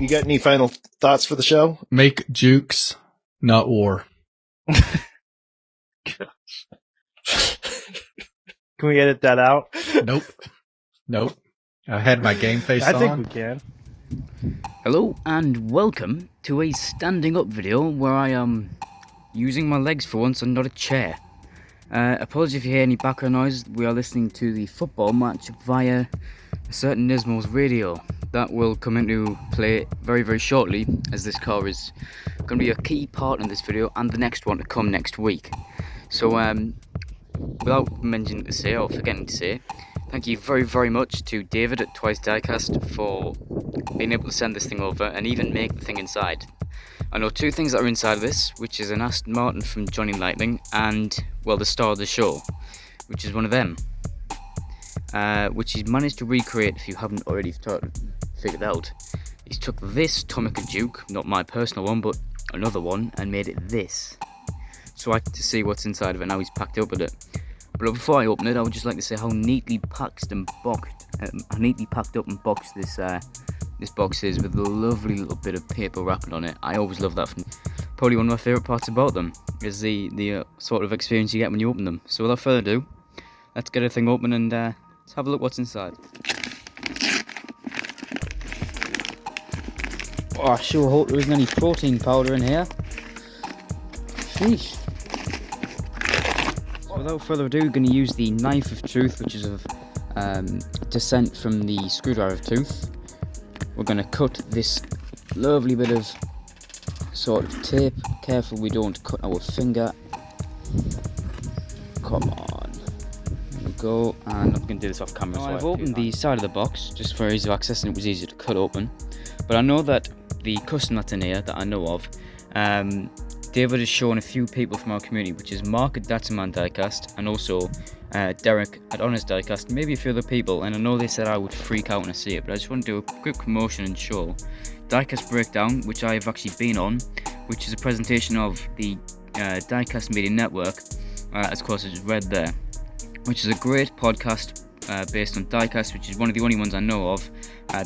you got any final thoughts for the show? Make jukes, not war. Can we edit that out? Nope. I had my game face on. I think we can. Hello and welcome to a standing up video where I am using my legs for once and not a chair. Apologies if you hear any background noise. We are listening to the football match via a certain NISMO's radio. That will come into play very, very shortly, as this car is going to be a key part in this video and the next one to come next week. So without forgetting to say, thank you very, very much to David at Twice Diecast for being able to send this thing over and even make the thing inside. I know two things that are inside of this, which is an Aston Martin from Johnny Lightning and, well, the star of the show, which is one of them, which he's managed to recreate if you haven't already figured out. He's took this Tomica Duke, not my personal one, but another one, and made it this. So I get to see what's inside of it now he's packed up with it. But before I open it, I would just like to say how neatly packed up and boxed this box is, with a lovely little bit of paper wrapping on it. I always love that. Probably one of my favourite parts about them is the sort of experience you get when you open them. So without further ado, let's get everything open and let's have a look what's inside. Oh, I sure hope there isn't any protein powder in here. Sheesh. So without further ado, we're going to use the knife of truth, which is of descent from the screwdriver tooth. We're going to cut this lovely bit of sort of tape. Careful we don't cut our finger. Come on. There we go. And I'm going to do this off camera. Now, I've opened the side of the box just for ease of access, and it was easy to cut open. But I know that the customer that's in here that I know of, David has shown a few people from our community, which is Mark at Datsuman Diecast and also Derek at Honest Diecast, maybe a few other people, and I know they said I would freak out when I see it, but I just want to do a quick promotion and show Diecast Breakdown, which I have actually been on, which is a presentation of the Diecast Media Network, as course as read there, which is a great podcast based on Diecast, which is one of the only ones I know of.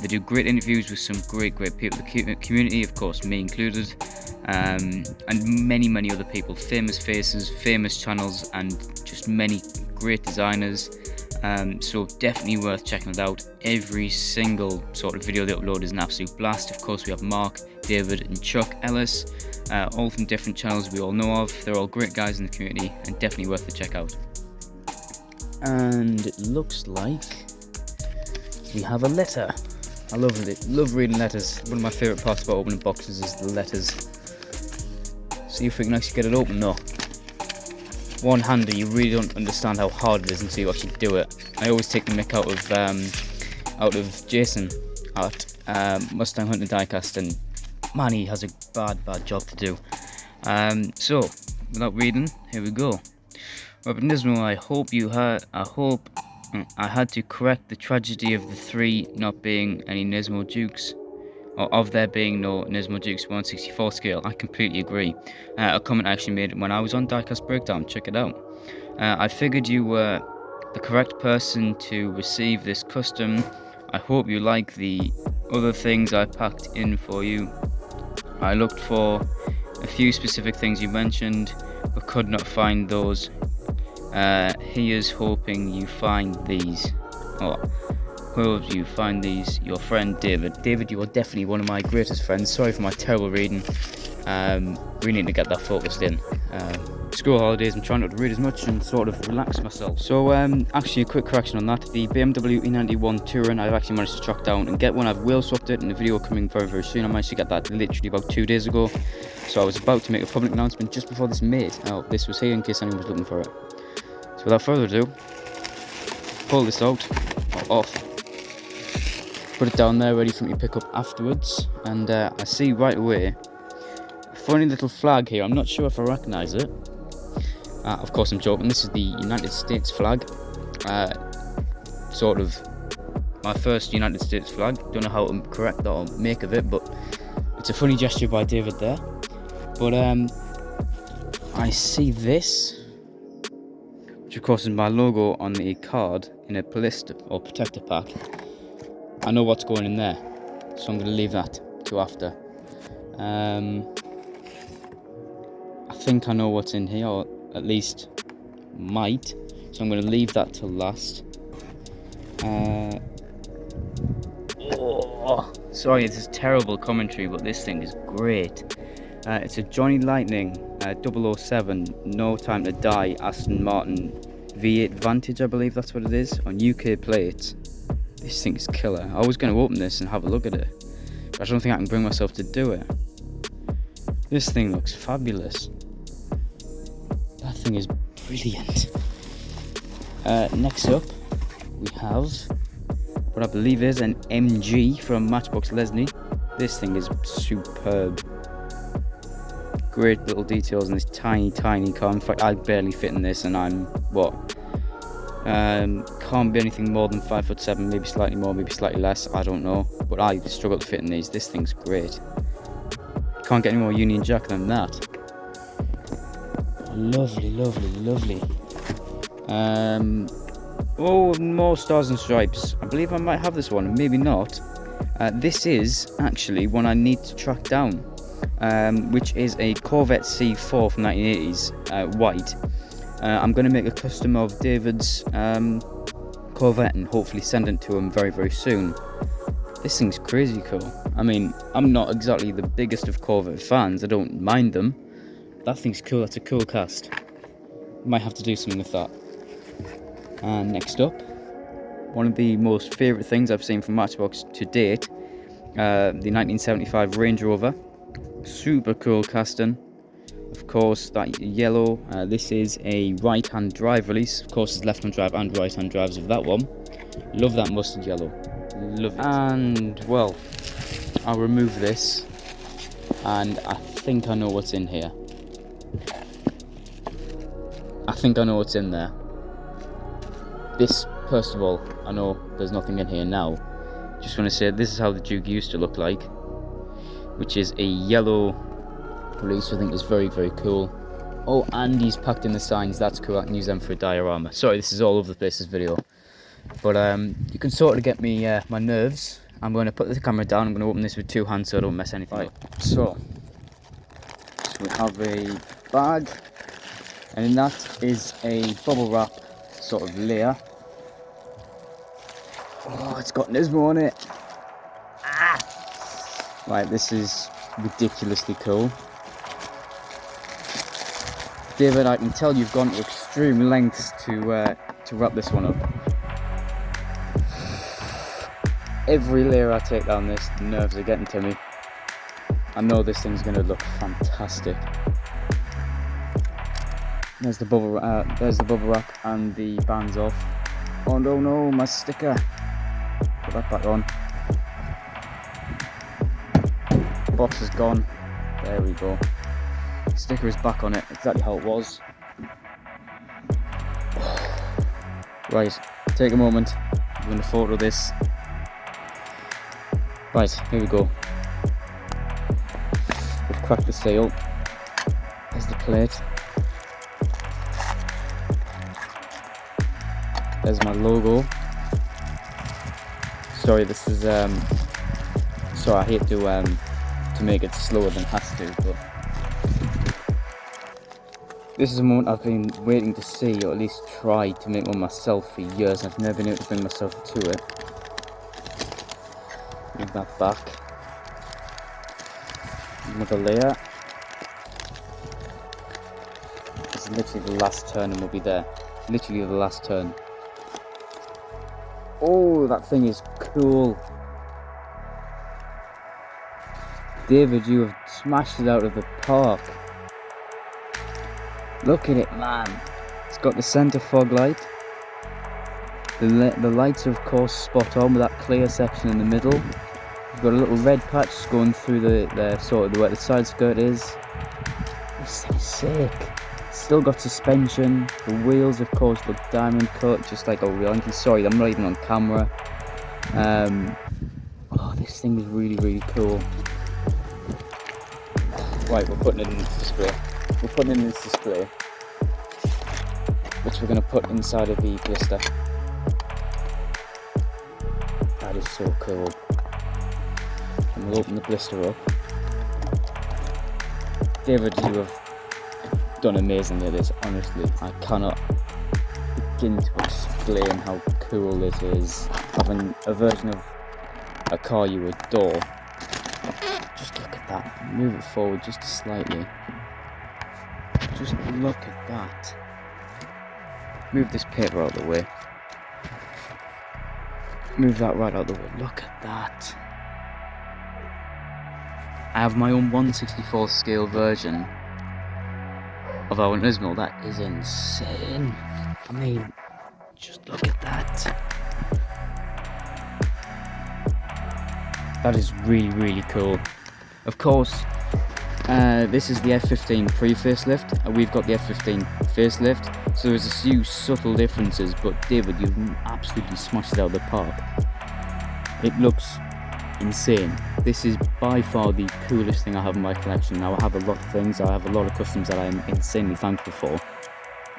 They do great interviews with some great people, the community, of course, me included, and many other people, famous faces, famous channels, and just many great designers. So definitely worth checking it out. Every single sort of video they upload is an absolute blast. Of course, we have Mark, David, and Chuck Ellis, all from different channels we all know of. They're all great guys in the community and definitely worth the check out. And it looks like we have a letter. I love reading letters. One of my favourite parts about opening boxes is the letters. See if we can actually get it open. No. One-hander, you really don't understand how hard it is until you actually do it. I always take the mick out of Jason at Mustang Hunter Diecast, and man, he has a bad job to do. So, without reading, here we go. Robert NISMO, I had to correct the tragedy of the three not being any NISMO Dukes, or of there being no NISMO Dukes 1/64 scale. I completely agree. A comment I actually made when I was on Diecast Breakdown, check it out. I figured you were the correct person to receive this custom. I hope you like the other things I packed in for you. I looked for a few specific things you mentioned, but could not find those. Here's hoping you find these. Hope you find these. Your friend David. David, you are definitely one of my greatest friends. Sorry for my terrible reading. We need to get that focused in. School holidays, I'm trying not to read as much and sort of relax myself. So actually a quick correction on that. The BMW E91 Touring, I've actually managed to track down and get one. I've wheel swapped it, and the video coming very, very soon. I managed to get that literally about 2 days ago. So I was about to make a public announcement just before this made. Now, this was here in case anyone was looking for it. So without further ado, pull this out, or off, put it down there ready for me to pick up afterwards, and I see right away a funny little flag here. I'm not sure if I recognise it. Of course I'm joking, this is the United States flag, sort of my first United States flag. Don't know how to correct that or make of it, but it's a funny gesture by David there. But I see this, which of course is my logo on the card in a ballista or protector pack. I know what's going in there, so I'm going to leave that to after. I think I know what's in here, or at least might. So I'm going to leave that till last. Oh, sorry, this is terrible commentary, but this thing is great. It's a Johnny Lightning 007 No Time to Die Aston Martin V8 Vantage, I believe that's what it is, on UK plates. This thing is killer. I was going to open this and have a look at it, but I don't think I can bring myself to do it. This thing looks fabulous. That thing is brilliant. Next up, we have what I believe is an MG from Matchbox Lesney. This thing is superb. Great little details in this tiny car. In fact, I barely fit in this, and I'm what? Can't be anything more than 5'7", maybe slightly more, maybe slightly less. I don't know, but I struggle to fit in these. This thing's great. Can't get any more Union Jack than that. Lovely, lovely, lovely. Oh, more Stars and Stripes. I believe I might have this one, maybe not. This is actually one I need to track down, which is a Corvette C4 from 1980s, white. I'm going to make a custom of David's Corvette and hopefully send it to him very, very soon. This thing's crazy cool. I mean, I'm not exactly the biggest of Corvette fans, I don't mind them. That thing's cool, that's a cool cast. Might have to do something with that. And next up, one of the most favourite things I've seen from Matchbox to date, the 1975 Range Rover. Super cool casting. Of course, that yellow, this is a right-hand drive release. Of course, there's left-hand drive and right-hand drives of that one. Love that mustard yellow. Love it. And, well, I'll remove this. And I think I know what's in here. I think I know what's in there. This, first of all, I know there's nothing in here now. Just want to say this is how the Duke used to look like, which is a yellow release. I think is very, very cool. Oh, and he's packed in the signs. That's cool. I can use them for a diorama. Sorry, this is all over the place, this video. But you can sort of get me my nerves. I'm going to put the camera down. I'm going to open this with two hands so I don't mess anything up. So we have a bag, and in that is a bubble wrap sort of layer. Oh, it's got NISMO on it. Ah! Right, this is ridiculously cool. David, I can tell you've gone to extreme lengths to wrap this one up. Every layer I take down this, the nerves are getting to me. I know this thing's going to look fantastic. There's the bubble wrap and the bands off. Oh no, my sticker. Put that back on. Box is gone. There we go. Sticker is back on it, exactly how it was. Right, take a moment. I'm going to photo this. Right, here we go. We've cracked the seal. There's the plate. There's my logo. Sorry, this is sorry, I hate to make it slower than it has to, but this is a moment I've been waiting to see, or at least try to make one myself for years. I've never been able to bring myself to it. Move that back. Another layer. This is literally the last turn and we'll be there. Literally the last turn. Oh, that thing is cool. David, you have smashed it out of the park. Look at it, man. It's got the centre fog light. The lights are of course spot on with that clear section in the middle. You've got a little red patch going through the sort of where the side skirt is. This thing's sick. Still got suspension. The wheels of course look diamond cut, just like a Yankee. Sorry, I'm not even on camera. Oh, this thing is really, really cool. Right, we're putting it in this display. We're putting it in this display, which we're going to put inside of the blister. That is so cool. and we'll open the blister up. David, you have done amazingly at this, honestly. I cannot begin to explain how cool this is. Having a version of a car you adore. Just look at that. Move it forward just slightly. Just look at that. Move this paper out of the way. Move that right out of the way. Look at that. I have my own 1/64 scale version of our NISMO. That is insane. I mean, just look at that. That is really, really cool. Of course, this is the F15 pre-facelift, and we've got the F15 facelift, so there's a few subtle differences, but David, you've absolutely smashed it out of the park. It looks insane. This is by far the coolest thing I have in my collection. Now, I have a lot of things, I have a lot of customs that I'm insanely thankful for,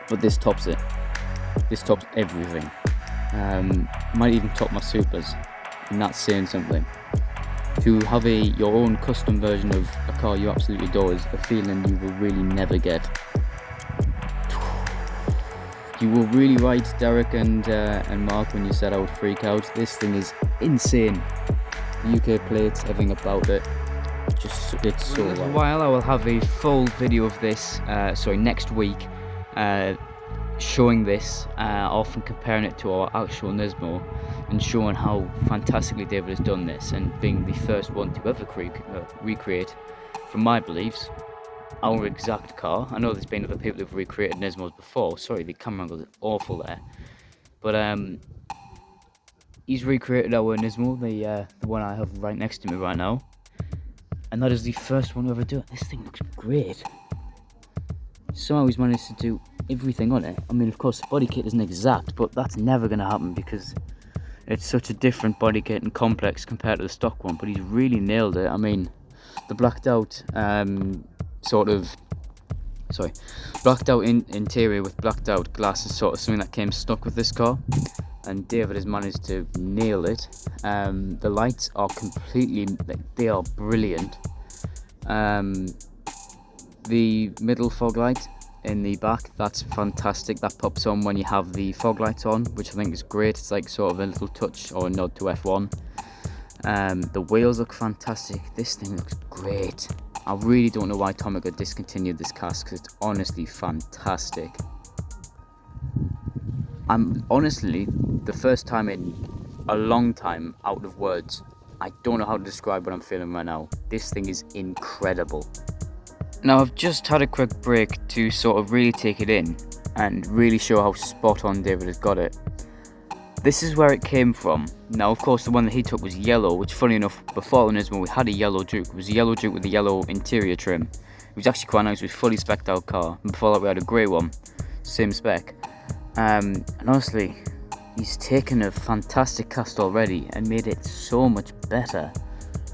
but this tops it. This tops everything. Might even top my supers, and that's saying something. To have your own custom version of a car you absolutely adore is a feeling you will really never get. You were really right, Derek and Mark, when you said I would freak out. This thing is insane. The UK plates, everything about it, it's so right. In a while I will have a full video of this, next week, showing this off and comparing it to our actual NISMO, and showing how fantastically David has done this, and being the first one to ever recreate, from my beliefs, our exact car. I know there's been other people who've recreated NISMOs before. Sorry, the camera angle is awful there, but he's recreated our NISMO, the one I have right next to me right now, and that is the first one to ever do it. This thing looks great. Somehow he's managed to do everything on it. I mean, of course, the body kit isn't exact, but that's never going to happen because it's such a different body kit and complex compared to the stock one. But he's really nailed it. I mean, the blacked out blacked out interior with blacked out glass is sort of something that came stuck with this car, and David has managed to nail it. The lights are completely, they are brilliant. The middle fog light in the back, that's fantastic. That pops on when you have the fog lights on, which I think is great. It's like sort of a little touch or a nod to F1. The wheels look fantastic. This thing looks great. I really don't know why Tomica discontinued this cast, because it's honestly fantastic. I'm honestly, the first time in a long time, out of words. I don't know how to describe what I'm feeling right now. This thing is incredible. Now, I've just had a quick break to sort of really take it in and really show how spot on David has got it. This is where it came from. Now, of course, the one that he took was yellow, which, funny enough, before the NISMO we had a yellow Duke. It was a yellow Duke with a yellow interior trim. It was actually quite nice. It was a fully spec'd out car. And before that we had a grey one, same spec. And honestly, he's taken a fantastic cast already and made it so much better.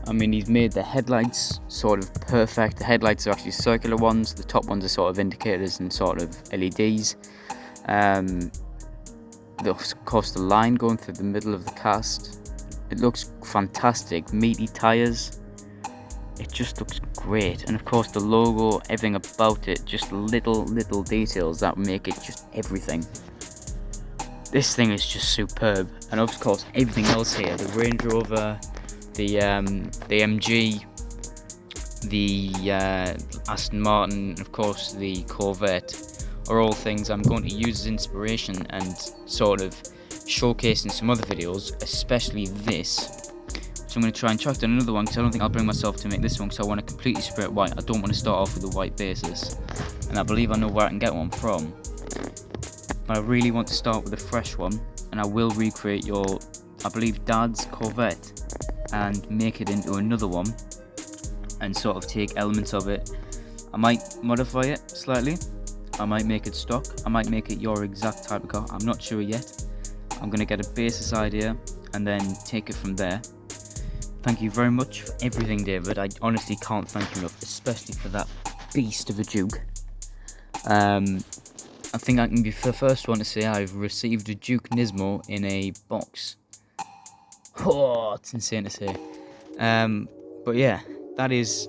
I mean, he's made the headlights sort of perfect. The headlights are actually circular ones. The top ones are sort of indicators and sort of LEDs. Of course, the line going through the middle of the cast. It looks fantastic. Meaty tyres. It just looks great. And of course, the logo, everything about it, just little details that make it just everything. This thing is just superb. And of course, everything else here, the Range Rover, the MG, the Aston Martin, and of course the Corvette, are all things I'm going to use as inspiration and sort of showcase in some other videos, especially this. So I'm going to try and track down another one, because I don't think I'll bring myself to make this one, because I want to completely spray it white. I don't want to start off with a white basis, and I believe I know where I can get one from, but I really want to start with a fresh one, and I will recreate your, I believe, Dad's Corvette and make it into another one and sort of take elements of it. I might modify it slightly, I might make it stock, I might make it your exact type of car, I'm not sure yet. I'm going to get a basis idea and then take it from there. Thank you very much for everything, David. I honestly can't thank you enough, especially for that beast of a Duke. I think I can be the first one to say I've received a Duke NISMO in a box. Oh, it's insane to say. But yeah, that is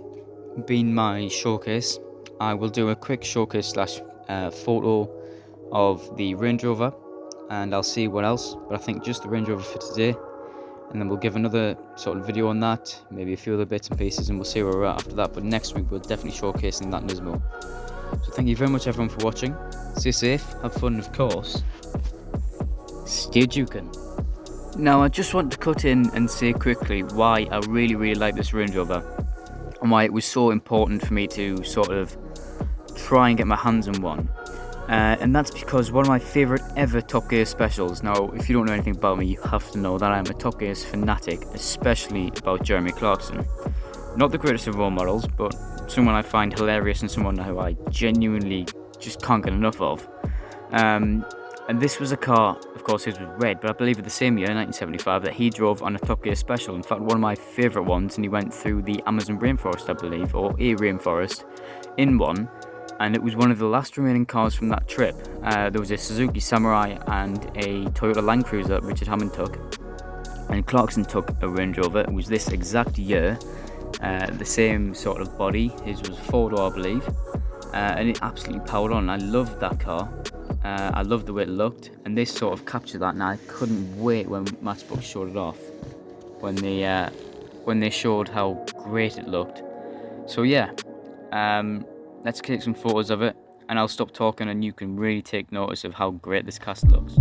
been my showcase. I will do a quick showcase slash photo of the Range Rover, and I'll see what else, but I think just the Range Rover for today, and then we'll give another sort of video on that, maybe a few other bits and pieces, and we'll see where we're at after that. But next week we're definitely showcasing that NISMO. So thank you very much everyone for watching. Stay safe, have fun, and of course, stay jukin'. Now I just want to cut in and say quickly why I really like this Range Rover, and why it was so important for me to sort of try and get my hands on one. And that's because one of my favourite ever Top Gear specials. Now, if you don't know anything about me, you have to know that I'm a Top Gear fanatic, especially about Jeremy Clarkson. Not the greatest of role models, but someone I find hilarious and someone who I genuinely just can't get enough of. And this was a car, of course his was red, but I believe in the same year, 1975, that he drove on a Top Gear special. In fact, one of my favourite ones, and he went through the Amazon rainforest, I believe, or a rainforest, in one. And it was one of the last remaining cars from that trip. There was a Suzuki Samurai and a Toyota Land Cruiser that Richard Hammond took. And Clarkson took a Range Rover. It was this exact year. The same sort of body. His was a 4-door, I believe. And it absolutely powered on. I loved that car. I loved the way it looked. And this sort of captured that. And I couldn't wait when Matchbox showed it off. When they showed how great it looked. So yeah. Let's take some photos of it, and I'll stop talking and you can really take notice of how great this cast looks.